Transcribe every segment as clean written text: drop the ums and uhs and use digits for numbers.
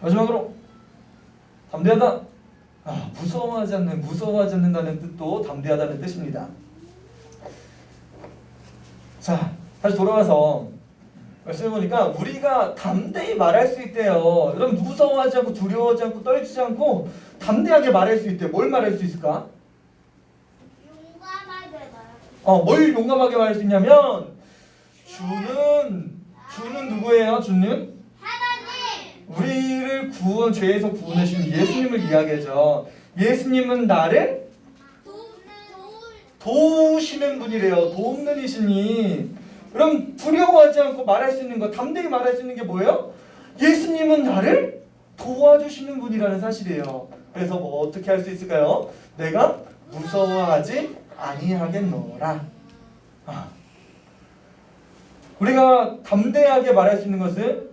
마지막으로 담대하다. 무서워하지 않는다는 뜻도 담대하다는 뜻입니다. 자, 다시 돌아와서 말씀해 보니까 우리가 담대히 말할 수 있대요. 여러분, 무서워하지 않고 두려워하지 않고 떨지 않고 담대하게 말할 수 있대요. 뭘 말할 수 있을까? 용감하게 말할 뭘 용감하게 말할 수 있냐면 주는 누구예요? 주는 하나님 우리를 죄에서 구원해 주신 예수님을 이야기하죠. 예수님은 나를 도우시는 분이래요. 돕는 이시니. 그럼 두려워하지 않고 말할 수 있는 거, 담대히 말할 수 있는 게 뭐예요? 예수님은 나를 도와주시는 분이라는 사실이에요. 그래서 어떻게 할 수 있을까요? 내가 무서워하지 아니하겠노라. 우리가 담대하게 말할 수 있는 것은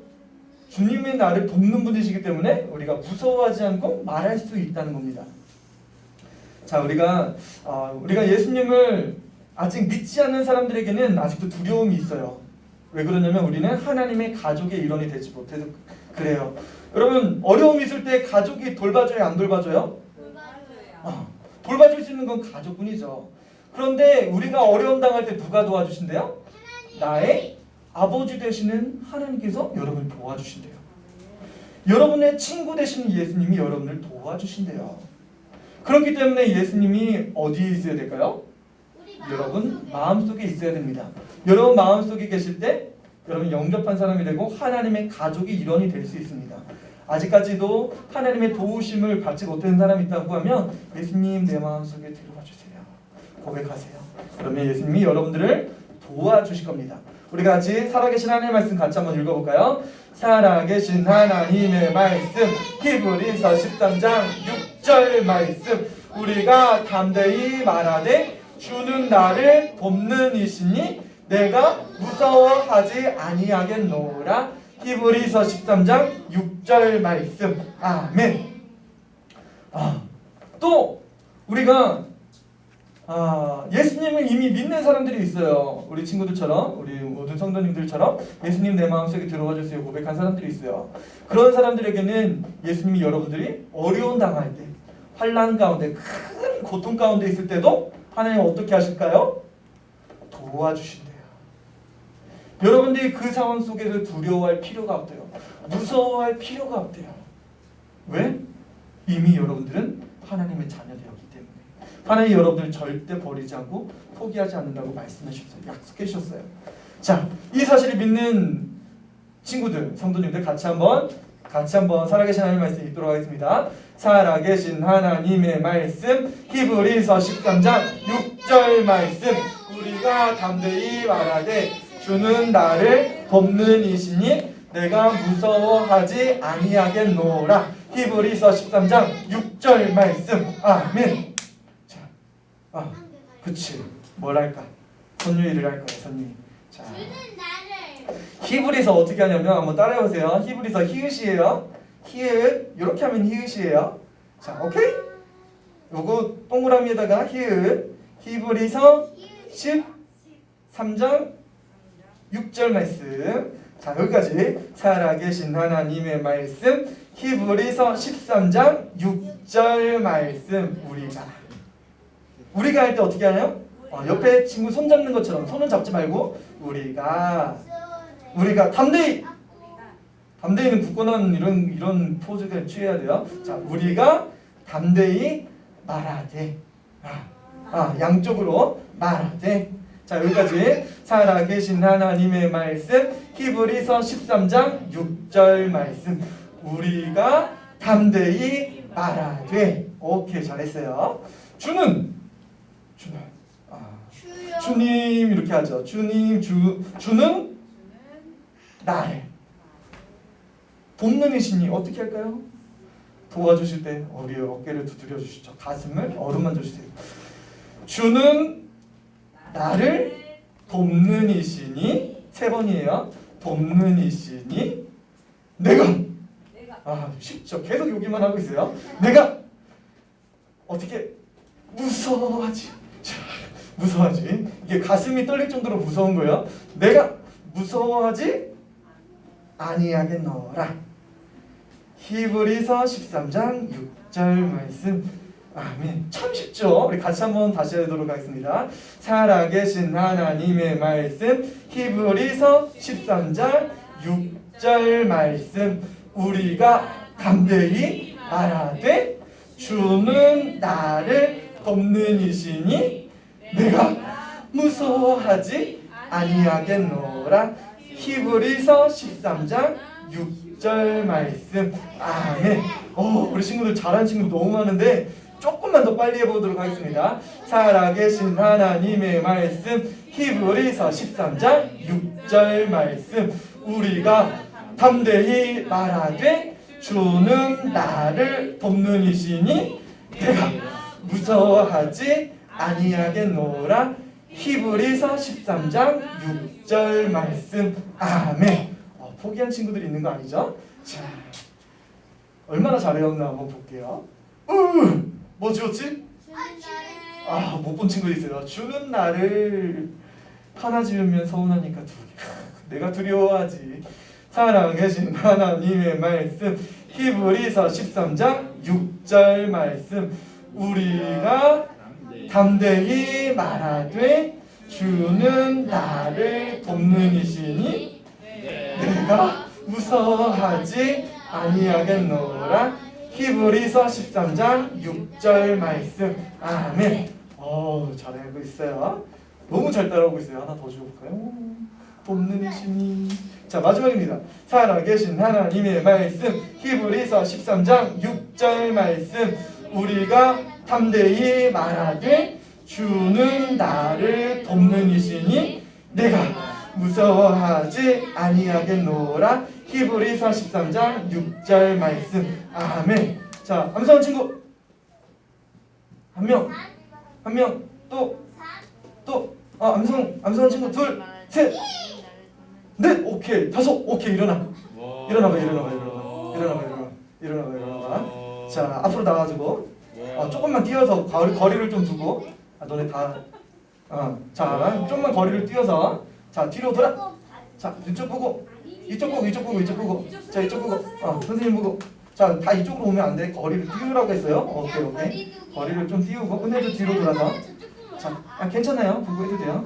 주님이 나를 돕는 분이시기 때문에 우리가 무서워하지 않고 말할 수 있다는 겁니다. 자, 우리가 예수님을 아직 믿지 않는 사람들에게는 아직도 두려움이 있어요. 왜 그러냐면 우리는 하나님의 가족의 일원이 되지 못해서 그래요. 여러분, 어려움이 있을 때 가족이 돌봐줘요, 안 돌봐줘요? 돌봐줄 수 있는 건 가족뿐이죠. 그런데 우리가 어려움 당할 때 누가 도와주신대요? 나의 아버지 되시는 하나님께서 여러분을 도와주신대요. 여러분의 친구 되시는 예수님이 여러분을 도와주신대요. 그렇기 때문에 예수님이 어디에 있어야 될까요? 여러분 마음속에 있어야 됩니다. 여러분 마음속에 계실 때 여러분 영접한 사람이 되고 하나님의 가족의 일원이 될 수 있습니다. 아직까지도 하나님의 도우심을 받지 못한 사람이 있다고 하면 예수님 내 마음속에 들어와 주세요. 고백하세요. 그러면 예수님이 여러분들을 도와주실 겁니다. 우리가 같이 살아계신 하나님의 말씀 같이 한번 읽어볼까요? 살아계신 하나님의 말씀 히브리서 13장 6절 말씀 우리가 담대히 말하되 주는 나를 돕는 이시니 내가 무서워하지 아니하겠노라. 히브리서 13장 6절 말씀. 아멘. 또 우리가 예수님을 이미 믿는 사람들이 있어요. 우리 친구들처럼, 우리 모든 성도님들처럼 예수님 내 마음속에 들어와 주세요 고백한 사람들이 있어요. 그런 사람들에게는 예수님이 여러분들이 어려움 당할 때, 환난 가운데, 큰 고통 가운데 있을 때도 하나님 어떻게 하실까요? 도와주신대요. 여러분들이 그 상황 속에서 두려워할 필요가 없대요. 무서워할 필요가 없대요. 왜? 이미 여러분들은 하나님의 자녀되었기 때문에. 하나님 여러분들을 절대 버리지 않고 포기하지 않는다고 말씀해 주셨어요. 약속해 주셨어요. 자, 이 사실을 믿는 친구들, 성도님들 같이 한번 살아계신 하나님의 말씀 읽도록 하겠습니다. 살아계신 하나님의 말씀 히브리서 13장 6절 말씀 우리가 담대히 말하되 주는 나를 돕는 이시니 내가 무서워하지 아니하겠노라. 히브리서 13장 6절 말씀. 아멘. 자, 그치. 뭘 할까? 선유일을 할 거예요. 선유일. 자, 히브리서 어떻게 하냐면 한번 따라해보세요. 히브리서 히읗이에요. 히읗 이렇게 하면 히읗이에요. 자, 오케이? 요거 동그라미에다가 히읗. 히브리서 13장 6절 말씀. 자, 여기까지 살아계신 하나님의 말씀 히브리서 13장 6절 말씀. 우리가 할 때 어떻게 하나요? 옆에 친구 손 잡는 것처럼 손은 잡지 말고 우리가 담대히는 굳건한 이런 포즈를 취해야 돼요. 자, 우리가 담대히 말하되 양쪽으로 말하되. 자, 여기까지 살아계신 하나님의 말씀 히브리서 13장 6절 말씀 우리가 담대히 말하되. 오케이, 잘했어요. 주님 이렇게 하죠. 주는 나를 돕는 이시니 어떻게 할까요? 도와주실 때 우리의 어깨를 두드려 주시죠. 가슴을 어루만져 주세요. 주는 나를 돕는 이시니, 세 번이에요. 돕는 이시니 내가 쉽죠. 계속 여기만 하고 있어요. 내가 어떻게 무서워하지. 이게 가슴이 떨릴 정도로 무서운 거예요. 내가 무서워하지 아니하겠노라. 히브리서 13장 6절 말씀. 아멘. 참 쉽죠? 우리 같이 한번 다시 하도록 하겠습니다. 살아계신 하나님의 말씀, 히브리서 13장 6절 말씀. 우리가 담대히 말하되 주는 나를 돕는 이시니 내가 무서워하지 아니하겠노라. 히브리서 13장 6절 말씀. 아멘. 우리 친구들 잘하는 친구 너무 많은데 조금만 더 빨리 해보도록 하겠습니다. 살아계신 하나님의 말씀, 히브리서 13장 6절 말씀. 우리가 담대히 말하되 주는 나를 돕는 이시니 내가 무서워하지 아니하겠노라. 히브리서 13장 6절 말씀. 아멘. 포기한 친구들이 있는 거 아니죠? 자, 얼마나 잘 외웠나 한번 볼게요. 뭐 지웠지? 못 본 친구 있어요. 주는 나를 하나 지으면 서운하니까 두 개. 내가 두려워하지. 살아계신 하나님의 말씀, 히브리서 13장 6절 말씀. 우리가 담대히 말하되 주는 나를 돕는 이시니 내가 무서워하지 아니하겠노라. 히브리서 13장 6절 말씀. 아멘. 잘하고 있어요. 너무 잘 따라오고 있어요. 하나 더 줘볼까요? 돕는 이시니. 자, 마지막입니다. 살아계신 하나님의 말씀, 히브리서 13장 6절 말씀. 우리가 담대히 말하되 주는 나를 돕는 이시니 내가 무서워하지 아니하겠노라. 히브리서 13장 6절 말씀. 아멘. 자, 암송한 친구 한 명, 또 암송한 친구 둘, 셋, 넷, 오케이, 다섯, 오케이. 일어나봐. 자, 앞으로 나가지고 조금만 뛰어서 거리를 좀 두고. 너네 다 자, 좀만 거리를 뛰어서. 자, 뒤로 돌아. 자, 이쪽 보고. 이쪽 보고. 자, 이쪽 보고. 선생님 보고. 자, 다 이쪽으로 오면 안 돼. 거리를 띄우라고 했어요. 오케이. 거리를 좀 띄우고. 은혜도 뒤로 돌아서. 자, 괜찮아요. 보고 해도 돼요.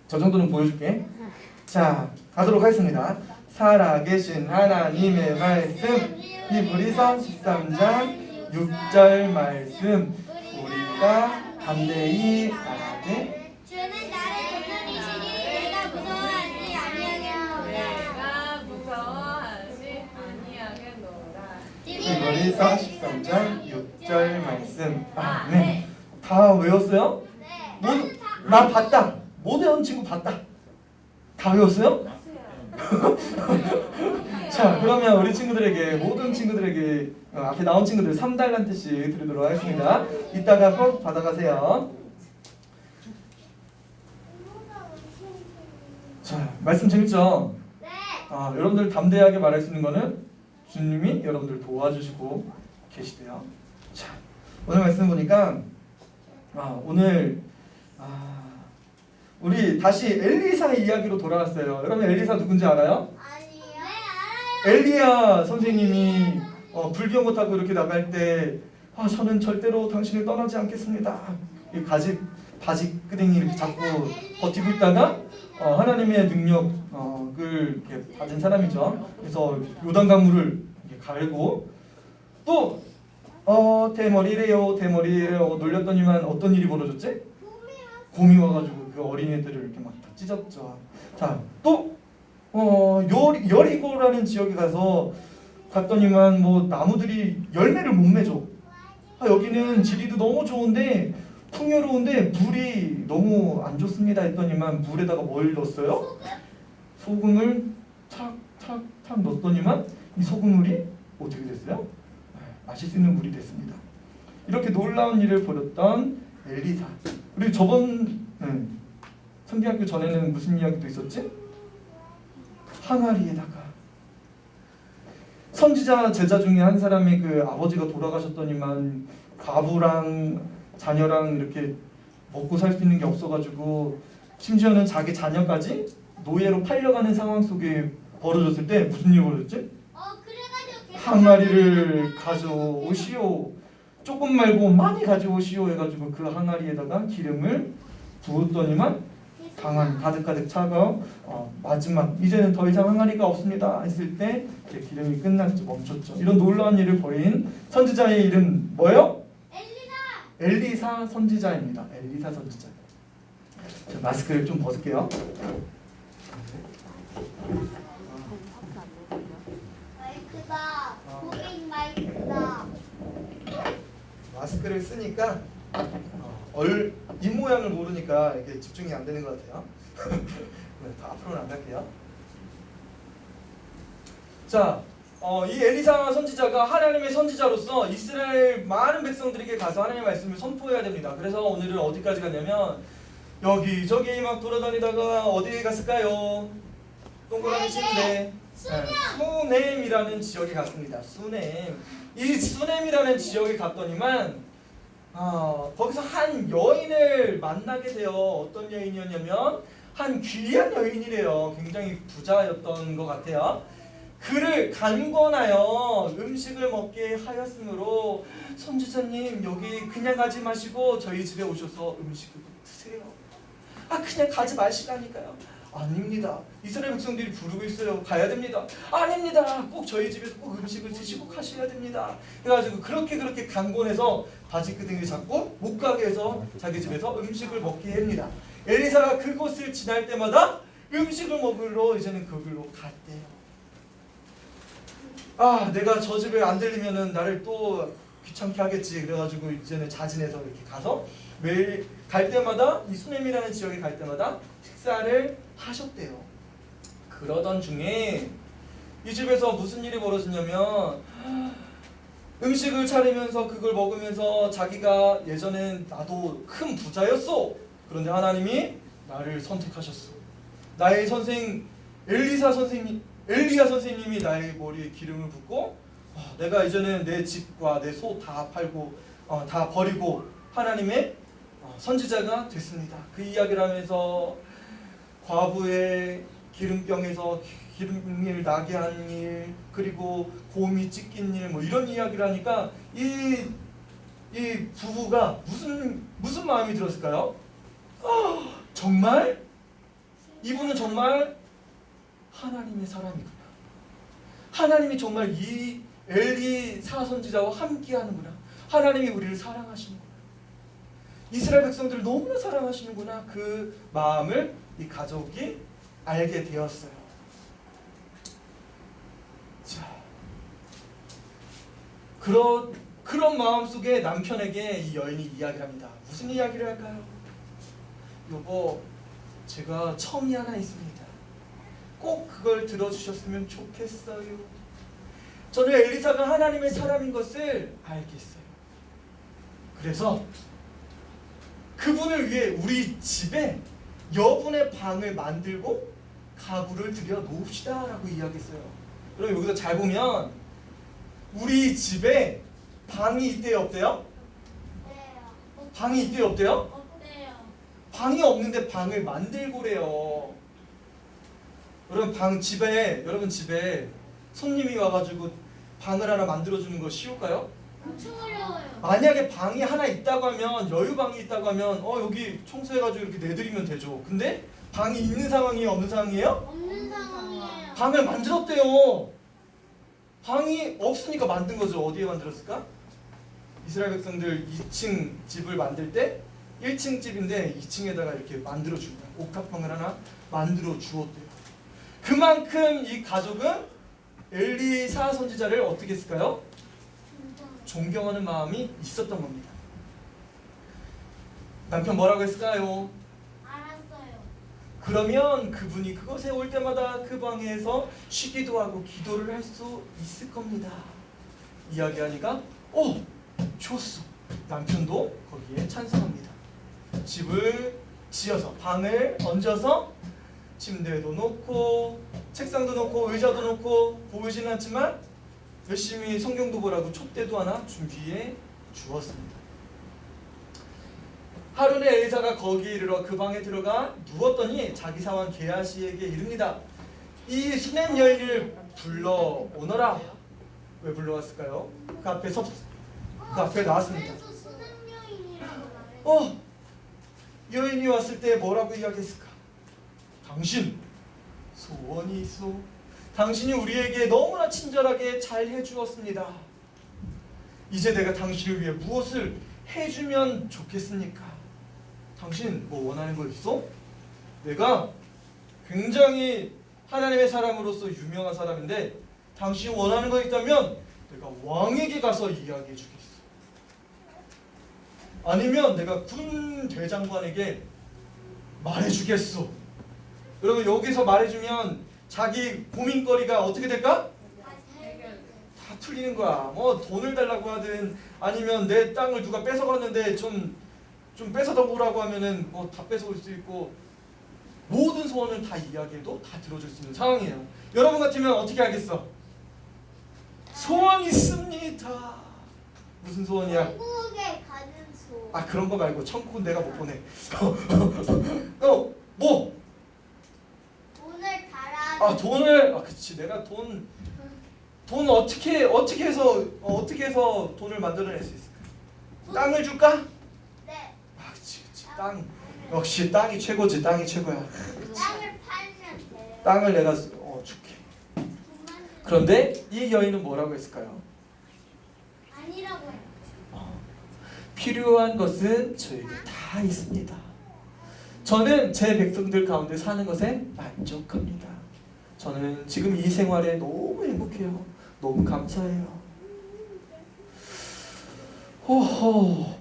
저 정도는 보여줄게. 자, 가도록 하겠습니다. 살아계신 하나님의 말씀, 히브리서 13장 6절 말씀. 우리가 담대히 말하되 주는 나를 돕는 이시니 내가 무서워하지 아니하겠노라. 히브리서 13장 6절 말씀. 아멘. 다 외웠어요? 네. 나 봤다. 못 외운 친구 봤다. 다 외웠어요? 자, 그러면 우리 친구들에게, 모든 친구들에게 앞에 나온 친구들 3달란트씩 드리도록 하겠습니다. 이따가 꼭 받아가세요. 자, 말씀 재밌죠? 네. 여러분들 담대하게 말할 수 있는 거는 주님이 여러분들 도와주시고 계시대요. 자, 오늘 말씀 보니까 오늘 우리 다시 엘리사의 이야기로 돌아왔어요. 여러분 엘리사 누군지 알아요? 아니요. 네, 알아요. 엘리야 선생님이 불병거 타고 이렇게 나갈 때 저는 절대로 당신을 떠나지 않겠습니다. 이 바지 끄댕이 이렇게 잡고 버티고 있다가 하나님의 능력을 이렇게 받은 사람이죠. 그래서 요단 강물을 이렇게 갈고 또 대머리래요 놀렸더니만 어떤 일이 벌어졌지? 곰이 와가지고 그 어린애들을 이렇게 막 다 찢었죠. 자, 또 여리고라는 지역에 갔더니만 뭐 나무들이 열매를 못 맺어. 여기는 지리도 너무 좋은데 풍요로운데 물이 너무 안 좋습니다 했더니만 물에다가 뭘 넣었어요? 소금을 탁 넣었더니만 이 소금물이 어떻게 됐어요? 마실 수 있는 물이 됐습니다. 이렇게 놀라운 일을 벌였던 엘리사. 그리고 저번 선교학교 전에는 무슨 이야기도 있었지? 항아리에다가 선지자 제자 중에 한 사람의 그 아버지가 돌아가셨더니만 과부랑 자녀랑 이렇게 먹고 살 수 있는 게 없어가지고 심지어는 자기 자녀까지 노예로 팔려가는 상황 속에 벌어졌을 때 무슨 일이 벌어졌지? 그래가지고 항아리를 가져오시오. 조금 말고 많이 가져오시오 해가지고 그 항아리에다가 기름을 부었더니만 강한 가득가득 차가 마지막 이제는 더 이상 항아리가 없습니다 했을 때 이제 기름이 끝났죠. 멈췄죠. 이런 놀라운 일을 벌인 선지자의 이름 뭐예요? 엘리사 선지자입니다. 엘리사 선지자. 자, 마스크를 좀 벗을게요. 마이크다. 고객 마이크다. 마스크를 쓰니까 이 모양을 모르니까 이게 집중이 안 되는 것 같아요. 더 앞으로는 안 갈게요. 자, 이 엘리사 선지자가 하나님의 선지자로서 이스라엘 많은 백성들에게 가서 하나님의 말씀을 선포해야 됩니다. 그래서 오늘은 어디까지 갔냐면 여기저기 막 돌아다니다가 어디에 갔을까요? 동그라미 치는데 수넴이라는 지역에 갔습니다. 수넴. 이 수넴이라는 지역에 갔더니만 거기서 한 여인을 만나게 돼요. 어떤 여인이었냐면 한 귀한 여인이래요. 굉장히 부자였던 것 같아요. 그를 간권하여 음식을 먹게 하였으므로 선지자님 여기 그냥 가지 마시고 저희 집에 오셔서 음식을 드세요. 그냥 가지 마시라니까요. 아닙니다. 이스라엘 백성들이 부르고 있어요. 가야 됩니다. 아닙니다. 꼭 저희 집에서 꼭 음식을 드시고 가셔야 됩니다. 그래가지고 그렇게 간권해서 바지끄댕이를 잡고 못 가게 해서 자기 집에서 음식을 먹게 합니다. 엘리사가 그곳을 지날 때마다 음식을 먹으러 이제는 거기로 갔대요. 내가 저 집에 안 들리면은 나를 또 귀찮게 하겠지. 그래가지고 이제는 자진해서 이렇게 가서 매일 갈 때마다 이 수넴이라는 지역에 갈 때마다 식사를 하셨대요. 그러던 중에 이 집에서 무슨 일이 벌어지냐면 음식을 차리면서 그걸 먹으면서 자기가 예전엔 나도 큰 부자였어. 그런데 하나님이 나를 선택하셨어. 나의 선생 엘리야 선생님이 나의 머리에 기름을 붓고 내가 이제는 내 집과 내 소 다 팔고 다 버리고 하나님의 선지자가 됐습니다. 그 이야기를 하면서 과부의 기름병에서 기름을 나게 한 일, 그리고 곰이 찢긴 일, 뭐 이런 이야기를 하니까 이 부부가 무슨 마음이 들었을까요? 정말 이분은 정말 하나님의 사람이구나. 하나님이 정말 이 엘리사 선지자와 함께하는구나. 하나님이 우리를 사랑하시는구나. 이스라엘 백성들을 너무나 사랑하시는구나. 그 마음을 이 가족이 알게 되었어요. 자, 그런 마음 속에 남편에게 이 여인이 이야기를 합니다. 무슨 이야기를 할까요? 여보, 제가 청이 하나 있습니다. 꼭 그걸 들어주셨으면 좋겠어요. 저는 엘리사가 하나님의 사람인 것을 알겠어요. 그래서 그분을 위해 우리 집에 여분의 방을 만들고 가구를 들여 놓읍시다 라고 이야기했어요. 그럼 여기서 잘 보면 우리 집에 방이 있대요, 없대요? 방이 있대요, 없대요? 없대요. 방이 없는데 방을 만들고래요. 여러분 여러분 집에 손님이 와가지고 방을 하나 만들어주는 거 쉬울까요? 엄청 어려워요. 만약에 방이 하나 있다고 하면, 여유방이 있다고 하면 여기 청소해가지고 이렇게 내드리면 되죠. 근데 방이 있는 상황이에요, 없는 상황이에요? 없는 상황이에요. 방을 만들었대요. 방이 없으니까 만든 거죠. 어디에 만들었을까? 이스라엘 백성들 2층 집을 만들 때 1층 집인데 2층에다가 이렇게 만들어 준 거예요. 옥탑방을 하나 만들어 주었대요. 그만큼 이 가족은 엘리사 선지자를 어떻게 했을까요? 존경하는 마음이 있었던 겁니다. 남편 뭐라고 했을까요? 알았어요. 그러면 그분이 그곳에 올 때마다 그 방에서 쉬기도 하고 기도를 할 수 있을 겁니다. 이야기하니까 좋소. 남편도 거기에 찬성합니다. 집을 지어서 방을 얹어서 침대도 놓고 책상도 놓고 의자도 놓고 보이지는 않지만 열심히 성경도 보라고 촛대도 하나 준비해 주었습니다. 하루는 엘리사가 거기에 이르러 그 방에 들어가 누웠더니 자기 사원 게하시에게 이릅니다. 이 수넴 여인을 불러 오너라. 왜 불러왔을까요? 그 앞에 나왔습니다. 그래서 수능 여인이라고 말해. 여인이 왔을 때 뭐라고 이야기했을까? 당신 소원이 있어. 당신이 우리에게 너무나 친절하게 잘 해주었습니다. 이제 내가 당신을 위해 무엇을 해주면 좋겠습니까? 당신 뭐 원하는 거 있어? 내가 굉장히 하나님의 사람으로서 유명한 사람인데 당신이 원하는 거 있다면 내가 왕에게 가서 이야기해 주겠어. 아니면 내가 군 대장관에게 말해주겠어. 여러분 여기서 말해주면 자기 고민거리가 어떻게 될까? 다 풀리는 거야. 뭐 돈을 달라고 하든 아니면 내 땅을 누가 뺏어갔는데 좀 뺏어다 오라고 하면은 뭐 다 뺏어올 수 있고 모든 소원을 다 이야기해도 다 들어줄 수 있는 상황이에요. 여러분 같으면 어떻게 하겠어? 소원 있습니다. 무슨 소원이야? 천국에 가는 소. 아 그런 거 말고 천국은 내가 못 보내. 뭐? 돈을 달아. 아 돈을 그치 내가 돈 어떻게 해서 돈을 만들어낼 수 있을까? 땅을 줄까? 네. 그치 땅 역시 땅이 최고지. 땅이 최고야. 땅을 팔면 돼요. 땅을 내가 줄게. 돈만 그런데 이 여인은 뭐라고 했을까요? 아니라고 해. 필요한 것은 저에게 다 있습니다. 저는 제 백성들 가운데 사는 것에 만족합니다. 저는 지금 이 생활에 너무 행복해요. 너무 감사해요.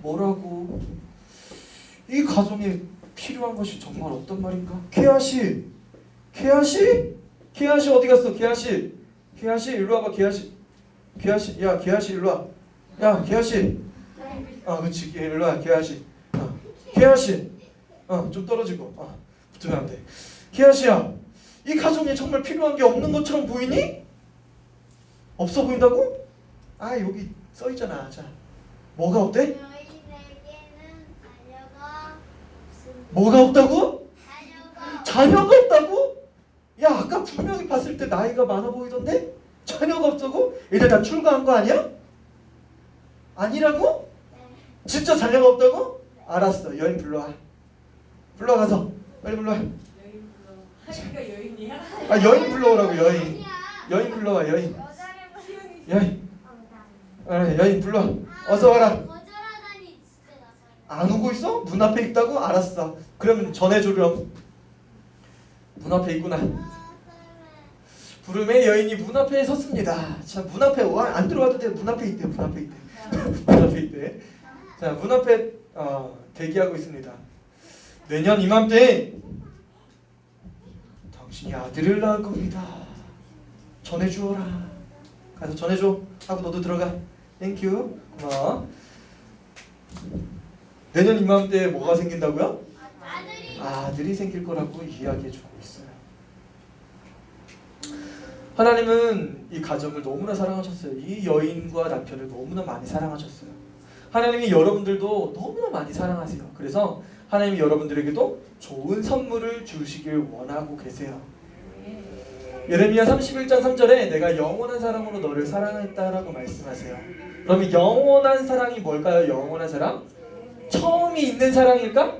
뭐라고? 이 가정에 필요한 것이 정말 어떤 말인가? 케아씨 어디 갔어? 케아씨 일로 와봐. 케아씨 야 케아씨 일로 와. 야 케아씨 그렇지 일로 와. 케아씨 케아씨 좀 떨어지고 붙으면 안 돼. 케아씨야 이 가정에 정말 필요한 게 없는 것처럼 보이니? 없어 보인다고? 여기 써 있잖아. 자 뭐가 없대? 너희에게는 자녀가 없습니다. 뭐가 없다고? 자녀가 자녀가 없다고? 야 아까 분명히 봤을 때 나이가 많아 보이던데? 자녀가 없다고? 얘들 다 출가한 거 아니야? 아니라고? 진짜 자녀가 없다고? 알았어. 여인 불러와. 불러가서 빨리 불러와. 여인 불러. 하니까 여인이야? 여인 불러오라고. 여인 아니야. 불러와. 여인 시연이 여인 불러. 어서 와라. 거절하다니 진짜 나 안 오고 있어? 문 앞에 있다고? 알았어. 그러면 전해주렴. 문 앞에 있구나. 부름의 여인이 문 앞에 섰습니다. 자, 문 앞에 안 들어와도 돼. 문 앞에 있대. 문 앞에 있대. 문 앞에 있대. 자, 문 앞에 대기하고 있습니다. 내년 이맘때 당신이 아들을 낳을 겁니다. 전해주어라. 가서 전해줘. 하고 너도 들어가. 땡큐. 고마워. 내년 이맘때 뭐가 생긴다고요? 아들이 생길 거라고 이야기해주고 있어요. 하나님은 이 가정을 너무나 사랑하셨어요. 이 여인과 남편을 너무나 많이 사랑하셨어요. 하나님이 여러분들도 너무나 많이 사랑하세요. 그래서 하나님이 여러분들에게도 좋은 선물을 주시길 원하고 계세요. 예레미야 31장 3절에 내가 영원한 사랑으로 너를 사랑했다라고 말씀하세요. 그럼 영원한 사랑이 뭘까요? 영원한 사랑? 처음이 있는 사랑일까?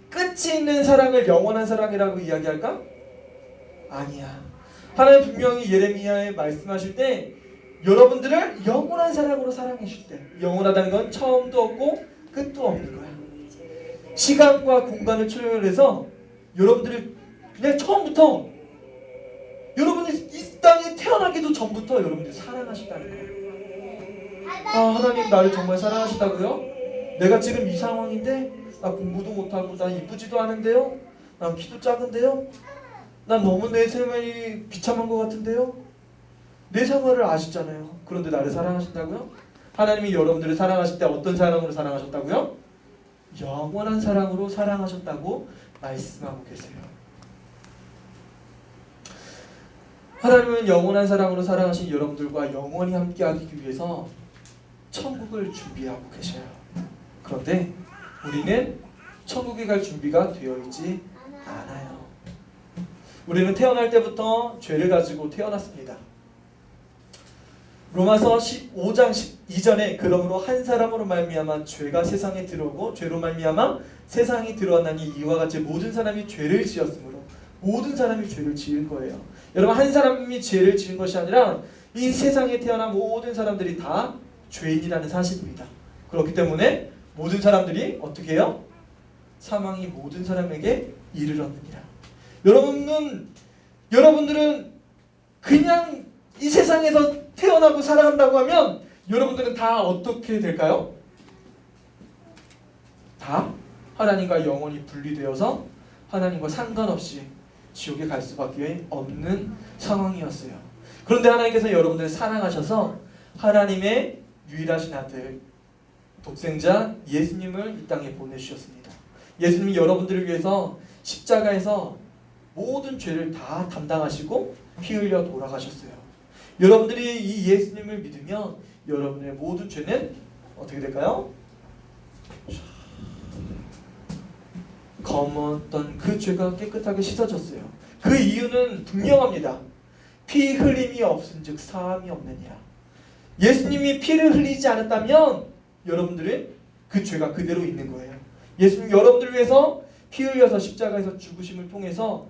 끝이 있는 사랑을 영원한 사랑이라고 이야기할까? 아니야. 하나님 분명히 예레미야에 말씀하실 때 여러분들을 영원한 사랑으로 사랑해 줄 때, 영원하다는 건 처음도 없고 끝도 없는 거야. 시간과 공간을 초월해서 여러분들을 그냥 처음부터 여러분이 이 땅에 태어나기도 전부터 여러분들 사랑하셨다는 거예요. 하나님 나를 정말 사랑하시다고요? 내가 지금 이 상황인데 나 공부도 못하고 나 이쁘지도 않은데요? 난 키도 작은데요? 난 너무 내 생활이 비참한 것 같은데요? 내 생활을 아시잖아요. 그런데 나를 사랑하신다고요? 하나님이 여러분들을 사랑하실 때 어떤 사랑으로 사랑하셨다고요? 영원한 사랑으로 사랑하셨다고 말씀하고 계세요. 하나님은 영원한 사랑으로 사랑하신 여러분들과 영원히 함께하기 위해서 천국을 준비하고 계셔요. 그런데 우리는 천국에 갈 준비가 되어 있지 않아요. 우리는 태어날 때부터 죄를 가지고 태어났습니다. 로마서 15장 12절에 그러므로 한 사람으로 말미암아 죄가 세상에 들어오고 죄로 말미암아 세상이 들어왔나니 이와 같이 모든 사람이 죄를 지었으므로 모든 사람이 죄를 지은 거예요. 여러분 한 사람이 죄를 지은 것이 아니라 이 세상에 태어난 모든 사람들이 다 죄인이라는 사실입니다. 그렇기 때문에 모든 사람들이 어떻게 해요? 사망이 모든 사람에게 이르렀느니라. 여러분들은 그냥 이 세상에서 태어나고 살아간다고 하면 여러분들은 다 어떻게 될까요? 다 하나님과 영원히 분리되어서 하나님과 상관없이 지옥에 갈 수밖에 없는 상황이었어요. 그런데 하나님께서 여러분들을 사랑하셔서 하나님의 유일하신 아들 독생자 예수님을 이 땅에 보내주셨습니다. 예수님이 여러분들을 위해서 십자가에서 모든 죄를 다 담당하시고 피 흘려 돌아가셨어요. 여러분들이 이 예수님을 믿으면 여러분의 모든 죄는 어떻게 될까요? 검었던 그 죄가 깨끗하게 씻어졌어요. 그 이유는 분명합니다. 피 흘림이 없은즉 사함이 없느니라. 예수님이 피를 흘리지 않았다면 여러분들은 그 죄가 그대로 있는 거예요. 예수님 여러분들을 위해서 피 흘려서 십자가에서 죽으심을 통해서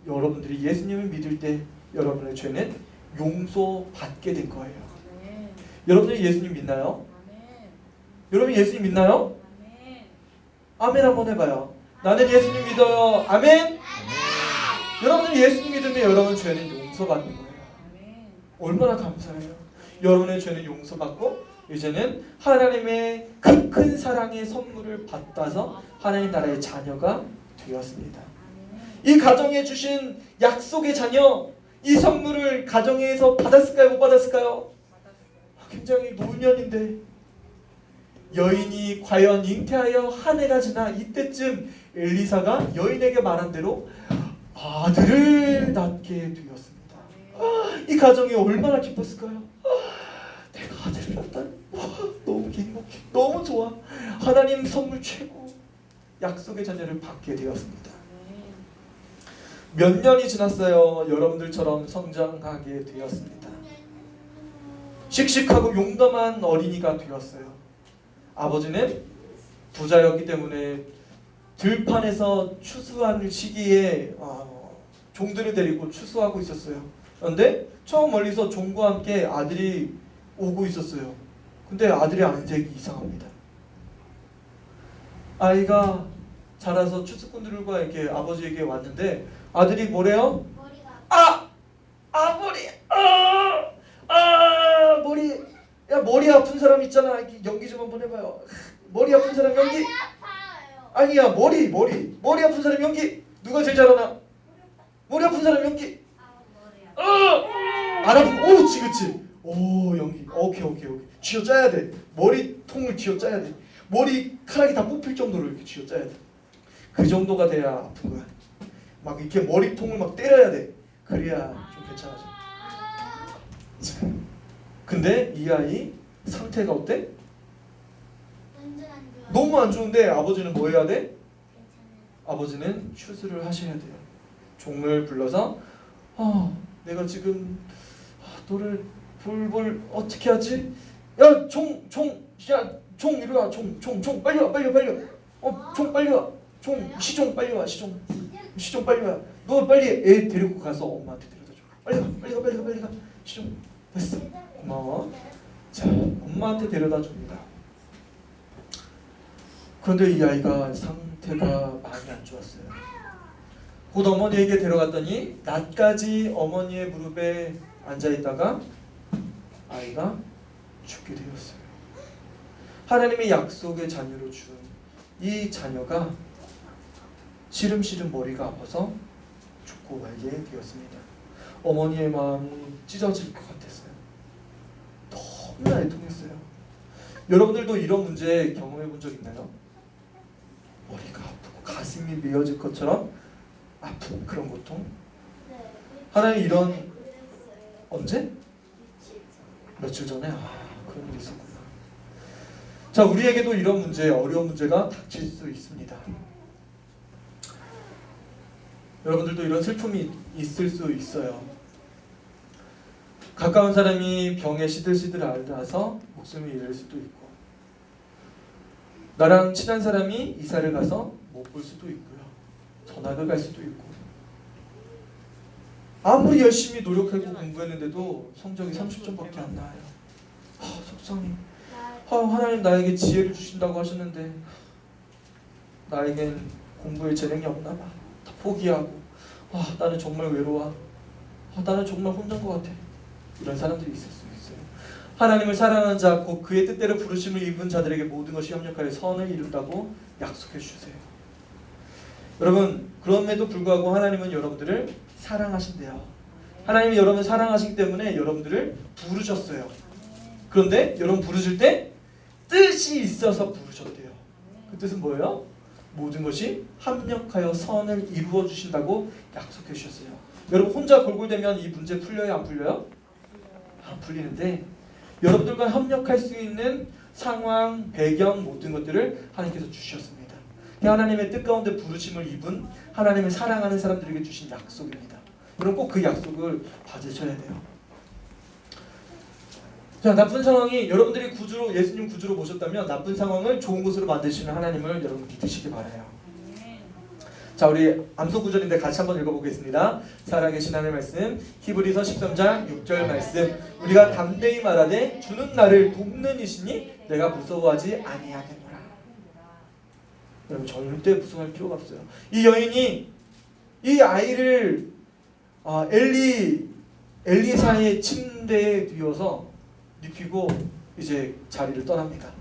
여러분들이 예수님을 믿을 때 여러분의 죄는 용서받게 된 거예요. 아멘. 여러분들이 예수님 믿나요? 아멘. 여러분 예수님 믿나요? 아멘. 아멘 한번 해봐요. 나는 예수님 믿어요. 아멘. 여러분들이 예수님 믿으면 여러분 죄는 용서받는 거예요. 아멘. 얼마나 감사해요. 여러분의 죄는 용서받고 이제는 하나님의 그 큰 사랑의 선물을 받아서 하나님 나라의 자녀가 되었습니다. 이 가정에 주신 약속의 자녀, 이 선물을 가정에서 받았을까요? 못 받았을까요? 굉장히 노년인데 여인이 과연 잉태하여 한 해가 지나 이때쯤 엘리사가 여인에게 말한 대로 아들을 낳게 되었습니다. 이 가정이 얼마나 기뻤을까요? 내가 아들을 낳다니 너무 행복해, 너무 좋아. 하나님 선물 최고. 약속의 자녀를 받게 되었습니다. 몇 년이 지났어요. 여러분들처럼 성장하게 되었습니다. 씩씩하고 용감한 어린이가 되었어요. 아버지는 부자였기 때문에 들판에서 추수하는 시기에 종들을 데리고 추수하고 있었어요. 그런데 저 멀리서 종과 함께 아들이 오고 있었어요. 근데 아들의 안색이 이상합니다. 아이가 자라서 추수꾼들과 이렇게 아버지에게 왔는데 아들이 뭐래요? 머리. 야, 머리 아픈 사람 있잖아. 연기 좀 한번 해봐요. 머리 아픈 사람 연기. 아니야, 머리 아픈 사람 연기. 누가 제일 잘하나? 머리 아픈 사람 연기. 안 아픈. 오, 그치. 오, 연기. 오케이. 쥐어 짜야 돼. 머리통을 쥐어 짜야 돼. 머리카락이 다 뽑힐 정도로 이렇게 쥐어 짜야 돼. 그 정도가 돼야 아픈 거야. 막 이렇게 머리통을 막 때려야 돼. 그래야 좀 괜찮아져. 자, 근데 이 아이 상태가 어때? 너무 안 좋은데 아버지는 뭐 해야 돼? 아버지는 추수를 하셔야 돼요. 종을 불러서 내가 지금 너를 볼 어떻게 하지? 야, 종 이리 와. 종 빨리 와. 종 빨리 와. 시종 빨리 와. 시종 빨리 와. 너 빨리 애 데리고 가서 엄마한테 데려다 줘. 빨리 가. 시종 됐어. 고마워. 자, 엄마한테 데려다 줍니다. 그런데 이 아이가 상태가 많이 안 좋았어요. 곧 어머니에게 데려갔더니 낮까지 어머니의 무릎에 앉아있다가 아이가 죽게 되었어요. 하나님의 약속의 자녀로 준 이 자녀가 시름시름 머리가 아파서 죽고 말게 되었습니다. 어머니의 마음이 찢어질 것 같았어요. 너무나 애통했어요. 여러분들도 이런 문제 경험해 본 적 있나요? 머리가 아프고 가슴이 메어질 것처럼 아픈 그런 고통? 하나님 이런 언제? 며칠 전에 그런 일이 있었구나. 자, 우리에게도 이런 문제, 어려운 문제가 닥칠 수 있습니다. 여러분들도 이런 슬픔이 있을 수 있어요. 가까운 사람이 병에 시들시들 앓아서 목숨을 잃을 수도 있고, 나랑 친한 사람이 이사를 가서 못 볼 수도 있고요. 전학을 갈 수도 있고, 아무리 열심히 노력하고 공부했는데도 성적이 30점밖에 안 나와요. 속상해. 하나님 나에게 지혜를 주신다고 하셨는데 나에겐 공부에 재능이 없나 봐. 다 포기하고, 나는 정말 외로워. 나는 정말 혼자인 것 같아. 이런 사람들이 있을 수 있어요. 하나님을 사랑하는 자, 곧 그의 뜻대로 부르심을 입은 자들에게 모든 것이 협력하여 선을 이룬다고 약속해 주세요. 여러분, 그럼에도 불구하고 하나님은 여러분들을 사랑하신대요. 하나님이 여러분을 사랑하시기 때문에 여러분들을 부르셨어요. 그런데 여러분 부르실 때 뜻이 있어서 부르셨대요. 그 뜻은 뭐예요? 모든 것이 합력하여 선을 이루어 주신다고 약속해 주셨어요. 여러분 혼자 골골대면 이 문제 풀려요? 안 풀려요? 안 풀리는데 여러분들과 협력할 수 있는 상황, 배경 모든 것들을 하나님께서 주셨습니다. 하나님의 뜻 가운데 부르심을 입은 하나님을 사랑하는 사람들에게 주신 약속입니다. 여러분 꼭 그 약속을 받으셔야 돼요. 자, 나쁜 상황이 여러분들이 구주로 예수님 구주로 모셨다면 나쁜 상황을 좋은 것으로 만드시는 하나님을 여러분 믿으시기 바라요. 자, 우리 암송 구절인데 같이 한번 읽어보겠습니다. 살아계신 하나님의 말씀, 히브리서 13장 6절 말씀. 우리가 담대히 말하되 주는 나를 돕는 이시니 내가 무서워하지 아니하겠노라. 여러분 절대 무서워할 필요가 없어요. 이 여인이 이 아이를 엘리사의 침대에 뉘어서 눕히고 이제 자리를 떠납니다.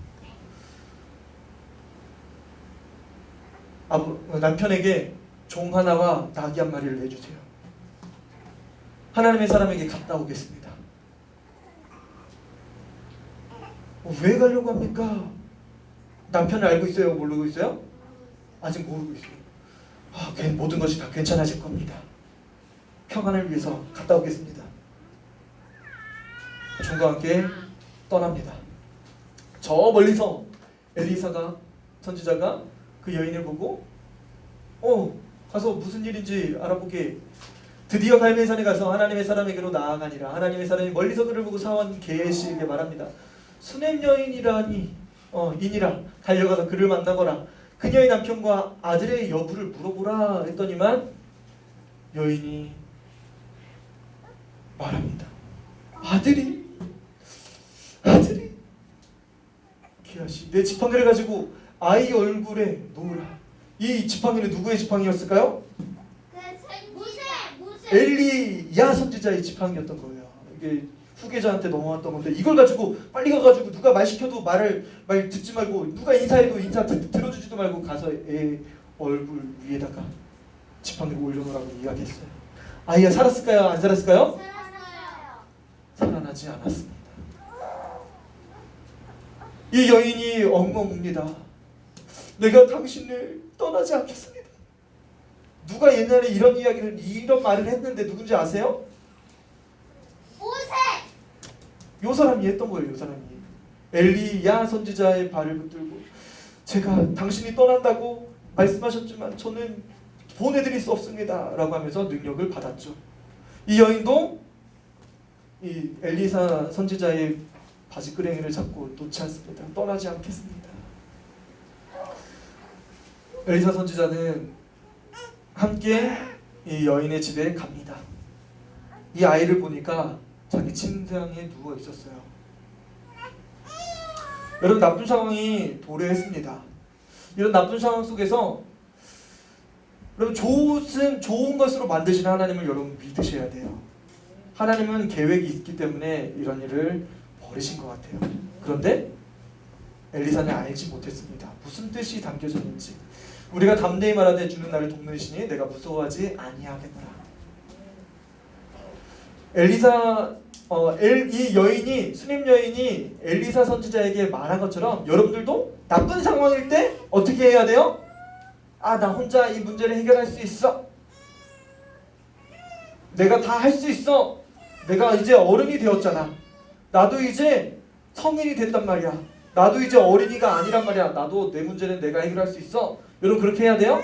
남편에게 종 하나와 나귀 한 마리를 내주세요. 하나님의 사람에게 갔다 오겠습니다. 왜 가려고 합니까? 남편을 알고 있어요? 모르고 있어요? 아직 모르고 있어요. 모든 것이 다 괜찮아질 겁니다. 평안을 위해서 갔다 오겠습니다. 종과 함께 떠납니다. 저 멀리서 엘리사가 선지자가 그 여인을 보고 가서 무슨 일인지 알아보게. 드디어 갈멜산에 가서 하나님의 사람에게로 나아가니라. 하나님의 사람이 멀리서 그를 보고 사원 게하시에게 말합니다. 수냄 여인이라니 이니라. 달려가서 그를 만나거라. 그녀의 남편과 아들의 여부를 물어보라 했더니만 여인이 말합니다. 아들이 게하시, 내 지팡이를 가지고 아이 얼굴에 놓으라. 이 지팡이는 누구의 지팡이였을까요? 엘리야 선지자의 지팡이였던 거예요. 이게 후계자한테 넘어왔던 건데 이걸 가지고 빨리 가가지고 누가 말 시켜도 말 듣지 말고 누가 인사해도 인사 들어주지도 말고 가서 애 얼굴 위에다가 지팡이를 올려놓으라고 이야기했어요. 아이가 살았을까요? 안 살았을까요? 살아나지 않았습니다. 이 여인이 엉엉웁니다. 내가 당신을 떠나지 않겠습니다. 누가 옛날에 이런 말을 했는데 누군지 아세요? 요 사람이 했던 거예요. 요 사람이 엘리야 선지자의 발을 붙들고 제가 당신이 떠난다고 말씀하셨지만 저는 보내드릴 수 없습니다 라고 하면서 능력을 받았죠. 이 여인도 이 엘리사 선지자의 바지끄레기를 잡고 놓지 않습니다. 떠나지 않겠습니다. 엘리사 선지자는 함께 이 여인의 집에 갑니다. 이 아이를 보니까 자기 침상에 누워 있었어요. 여러분 나쁜 상황이 도래했습니다. 이런 나쁜 상황 속에서 여러분 좋은 것으로 만드시는 하나님을 여러분 믿으셔야 돼요. 하나님은 계획이 있기 때문에 이런 일을 버리신 것 같아요. 그런데 엘리사는 알지 못했습니다. 무슨 뜻이 담겨져 있는지. 우리가 담대히 말하되 주는 나를 돕는 이시니 내가 무서워하지 아니하겠노라. 이 여인이 수냄 여인이 엘리사 선지자에게 말한 것처럼 여러분들도 나쁜 상황일 때 어떻게 해야 돼요? 나 혼자 이 문제를 해결할 수 있어. 내가 다 할 수 있어. 내가 이제 어른이 되었잖아. 나도 이제 성인이 됐단 말이야. 나도 이제 어린이가 아니란 말이야. 나도 내 문제는 내가 해결할 수 있어. 여러분 그렇게 해야 돼요?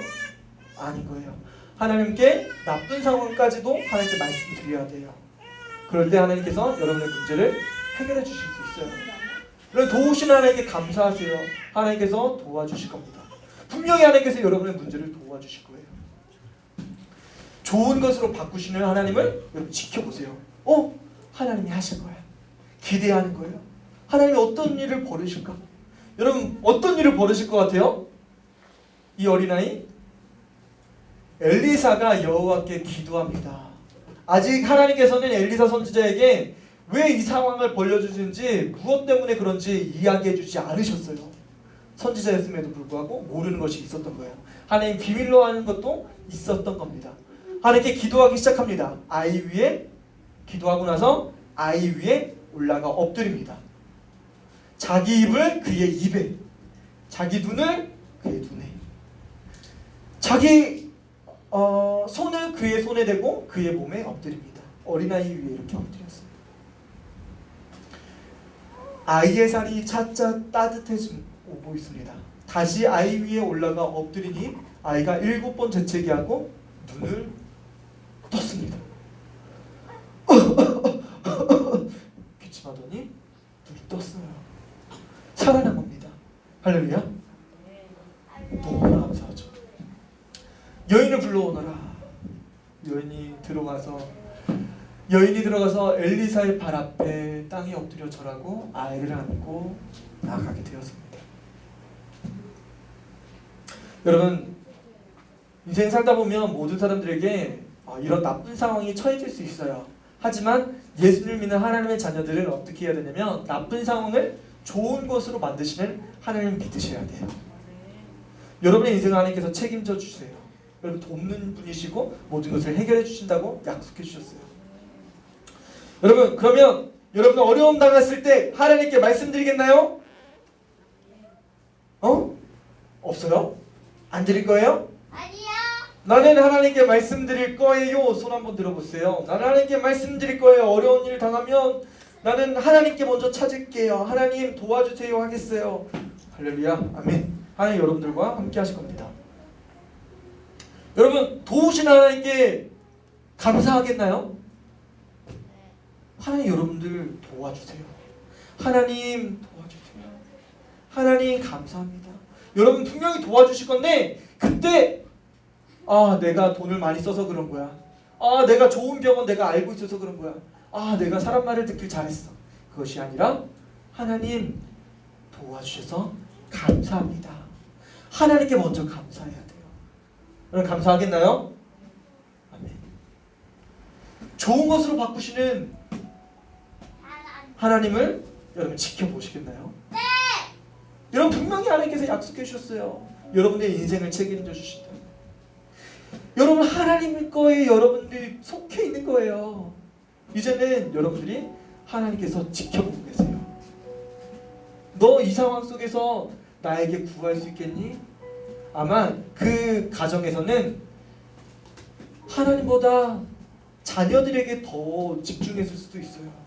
아닌 거예요. 하나님께 나쁜 상황까지도 하나님께 말씀드려야 돼요. 그럴 때 하나님께서 여러분의 문제를 해결해 주실 수 있어요. 여러분 도우시는 하나님께 감사하세요. 하나님께서 도와주실 겁니다. 분명히 하나님께서 여러분의 문제를 도와주실 거예요. 좋은 것으로 바꾸시는 하나님을 여러분 지켜보세요. 하나님이 하실 거야. 기대하는 거예요. 하나님이 어떤 일을 벌이실까? 여러분 어떤 일을 벌이실 것 같아요? 이 어린아이 엘리사가 여호와께 기도합니다. 아직 하나님께서는 엘리사 선지자에게 왜 이 상황을 벌려주시는지 무엇 때문에 그런지 이야기해 주지 않으셨어요. 선지자였음에도 불구하고 모르는 것이 있었던 거예요. 하나님 비밀로 하는 것도 있었던 겁니다. 하나님께 기도하기 시작합니다. 아이 위에 기도하고 나서 아이 위에 올라가 엎드립니다. 자기 입을 그의 입에, 자기 눈을 그의 눈에, 자기 손을 그의 손에 대고 그의 몸에 엎드립니다. 어린아이 위에 이렇게 엎드렸어요. 아이의 살이 차차 따뜻해지고 있습니다. 다시 아이 위에 올라가 엎드리니 아이가 7번 재채기 하고 눈을 떴습니다. 기침하더니 눈을 떴어요. 살아난 겁니다. 할렐루야. 너무나 감사하죠. 여인을 불러오너라. 여인이 들어가서 엘리사의 발 앞에 땅에 엎드려 절하고 아이를 안고 나아가게 되었습니다. 여러분 인생 살다 보면 모든 사람들에게 이런 나쁜 상황이 처해질 수 있어요. 하지만 예수를 믿는 하나님의 자녀들은 어떻게 해야 되냐면 나쁜 상황을 좋은 것으로 만드시는 하나님을 믿으셔야 돼요. 여러분의 인생을 하나님께서 책임져 주세요. 여러분 돕는 분이시고 모든 것을 해결해 주신다고 약속해 주셨어요. 여러분 그러면 여러분 어려움 당했을 때 하나님께 말씀드리겠나요? 없어요? 안 드릴 거예요? 아니요. 나는 하나님께 말씀드릴 거예요. 손 한번 들어보세요. 나는 하나님께 말씀드릴 거예요. 어려운 일 당하면 나는 하나님께 먼저 찾을게요. 하나님 도와주세요 하겠어요. 할렐루야. 아멘. 하나님 여러분들과 함께 하실 겁니다. 여러분 도우신 하나님께 감사하겠나요? 하나님 여러분들 도와주세요. 하나님 도와주세요. 하나님 감사합니다. 여러분 분명히 도와주실 건데 그때 내가 돈을 많이 써서 그런 거야. 내가 좋은 병원 내가 알고 있어서 그런 거야. 내가 사람 말을 듣길 잘했어. 그것이 아니라 하나님 도와주셔서 감사합니다. 하나님께 먼저 감사해야 돼요. 여러분 감사하겠나요? 아멘. 좋은 것으로 바꾸시는 하나님을 여러분 지켜보시겠나요? 네! 여러분 분명히 하나님께서 약속해 주셨어요. 여러분의 인생을 책임져 주신다. 여러분 하나님 거에 여러분들이 속해 있는 거예요. 이제는 여러분들이 하나님께서 지켜보고 계세요. 너 이 상황 속에서 나에게 구할 수 있겠니? 아마 그 가정에서는 하나님보다 자녀들에게 더 집중했을 수도 있어요.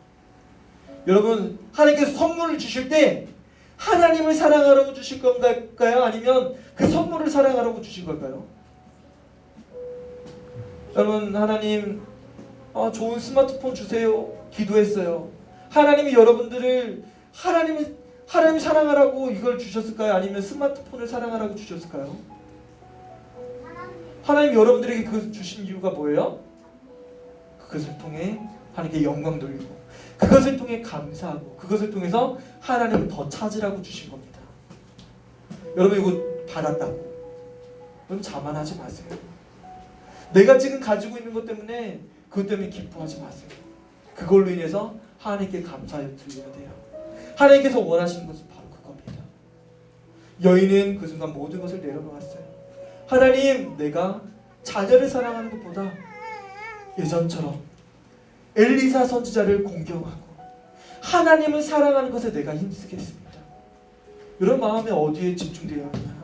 여러분 하나님께서 선물을 주실 때 하나님을 사랑하라고 주실 건가요? 아니면 그 선물을 사랑하라고 주신 걸까요? 여러분 하나님 좋은 스마트폰 주세요 기도했어요. 하나님이 여러분들을 하나님 사랑하라고 이걸 주셨을까요? 아니면 스마트폰을 사랑하라고 주셨을까요? 하나님 여러분들에게 그 주신 이유가 뭐예요? 그것을 통해 하나님께 영광 돌리고 그것을 통해 감사하고 그것을 통해서 하나님을 더 찾으라고 주신 겁니다. 여러분 이거 받았다고 그럼 자만하지 마세요. 내가 지금 가지고 있는 것 때문에 그것 때문에 기뻐하지 마세요. 그걸로 인해서 하나님께 감사를 드려야 돼요. 하나님께서 원하시는 것은 바로 그겁니다. 여인은 그 순간 모든 것을 내려놓았어요. 하나님 내가 자녀를 사랑하는 것보다 예전처럼 엘리사 선지자를 공경하고 하나님을 사랑하는 것에 내가 힘쓰겠습니다. 이런 마음에 어디에 집중되어야 하나요?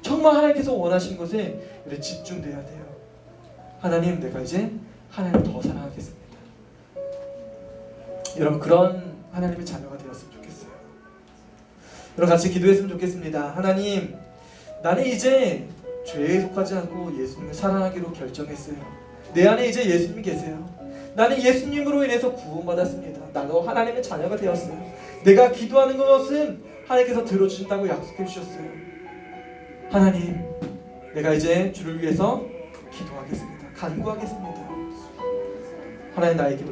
정말 하나님께서 원하시는 것에 집중돼야 돼요. 하나님 내가 이제 하나님을 더 사랑하겠습니다. 여러분 그런 하나님의 자녀가 되었으면 좋겠어요. 여러분 같이 기도했으면 좋겠습니다. 하나님 나는 이제 죄에 속하지 않고 예수님을 사랑하기로 결정했어요. 내 안에 이제 예수님이 계세요. 나는 예수님으로 인해서 구원받았습니다. 나도 하나님의 자녀가 되었어요. 내가 기도하는 것은 하나님께서 들어주신다고 약속해 주셨어요. 하나님, 내가 이제 주를 위해서 기도하겠습니다. 간구하겠습니다. 하나님, 나의 기도